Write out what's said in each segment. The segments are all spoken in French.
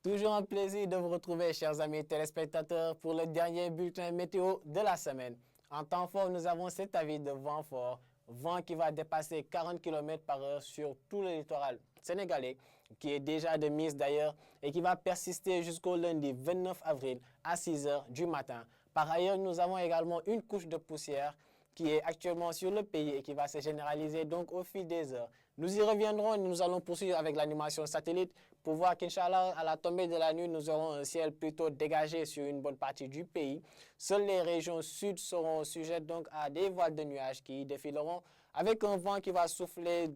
Toujours un plaisir de vous retrouver, chers amis téléspectateurs, pour le dernier bulletin météo de la semaine. En temps fort, nous avons cet avis de vent fort, vent qui va dépasser 40 km par heure sur tout le littoral sénégalais, qui est déjà de mise d'ailleurs, et qui va persister jusqu'au lundi 29 avril à 6 heures du matin. Par ailleurs, nous avons également une couche de poussière qui est actuellement sur le pays et qui va se généraliser donc au fil des heures. Nous y reviendrons et nous allons poursuivre avec l'animation satellite pour voir qu'Inch'Allah, à la tombée de la nuit, nous aurons un ciel plutôt dégagé sur une bonne partie du pays. Seules les régions sud seront sujettes donc à des voiles de nuages qui défileront avec un vent qui va souffler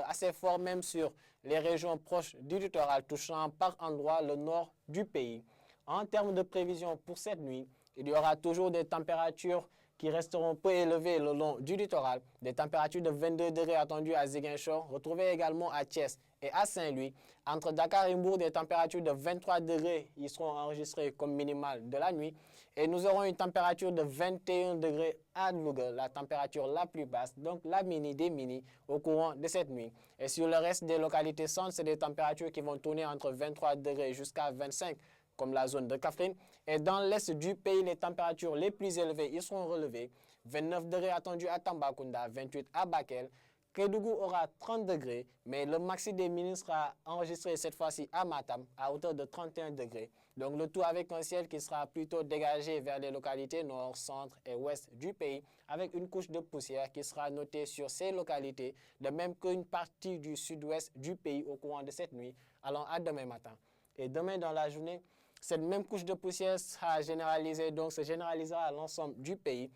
assez fort même sur les régions proches du littoral, touchant par endroits le nord du pays. En termes de prévision pour cette nuit, il y aura toujours des températures qui resteront peu élevées le long du littoral. Des températures de 22 degrés attendues à Ziguinchor, retrouvées également à Thiès et à Saint-Louis. Entre Dakar et Mbour, des températures de 23 degrés y seront enregistrées comme minimale de la nuit. Et nous aurons une température de 21 degrés à Louga, la température la plus basse, donc la mini des mini au courant de cette nuit. Et sur le reste des localités centres, c'est des températures qui vont tourner entre 23 degrés jusqu'à 25 comme la zone de Kaffrine. Et dans l'est du pays, les températures les plus élevées y seront relevées. 29 degrés attendus à Tambacounda, 28 à Bakel. Kédougou aura 30 degrés, mais le maxi des mini sera enregistré cette fois-ci à Matam, à hauteur de 31 degrés. Donc le tout avec un ciel qui sera plutôt dégagé vers les localités nord, centre et ouest du pays, avec une couche de poussière qui sera notée sur ces localités, de même qu'une partie du sud-ouest du pays au courant de cette nuit, allant à demain matin. Et demain dans la journée, cette même couche de poussière sera généralisée, donc se généralisera à l'ensemble du pays.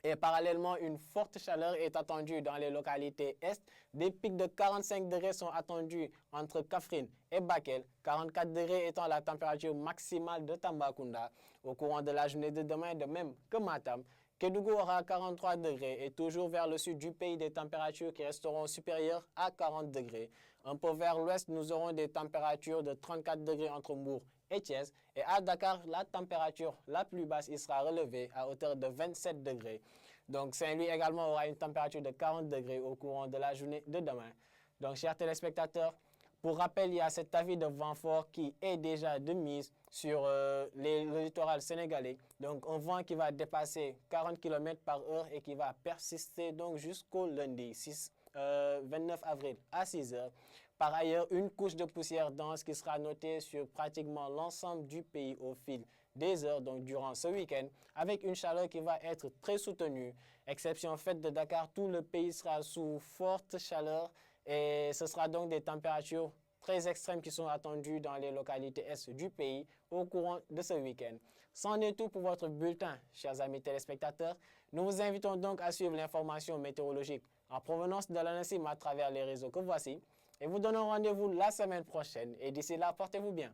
Et parallèlement, une forte chaleur est attendue dans les localités est. Des pics de 45 degrés sont attendus entre Kaffrine et Bakel, 44 degrés étant la température maximale de Tambacounda au courant de la journée de demain, de même que Matam. Kédougou aura 43 degrés et toujours vers le sud du pays, des températures qui resteront supérieures à 40 degrés. Un peu vers l'ouest, nous aurons des températures de 34 degrés entre Mbour et Thiès. Et à Dakar, la température la plus basse y sera relevée à hauteur de 27 degrés. Donc Saint-Louis également aura une température de 40 degrés au courant de la journée de demain. Donc chers téléspectateurs, pour rappel, il y a cet avis de vent fort qui est déjà de mise sur le littoral sénégalais. Donc un vent qui va dépasser 40 km par heure et qui va persister donc jusqu'au lundi 29 avril à 6 heures. Par ailleurs, une couche de poussière dense qui sera notée sur pratiquement l'ensemble du pays au fil des heures, donc durant ce week-end, avec une chaleur qui va être très soutenue. Exception faite de Dakar, tout le pays sera sous forte chaleur et ce sera donc des températures très extrêmes qui sont attendues dans les localités est du pays au courant de ce week-end. C'en est tout pour votre bulletin, chers amis téléspectateurs. Nous vous invitons donc à suivre l'information météorologique en provenance de l'ANACIM à travers les réseaux que voici. Et vous donnons rendez-vous la semaine prochaine. Et d'ici là, portez-vous bien.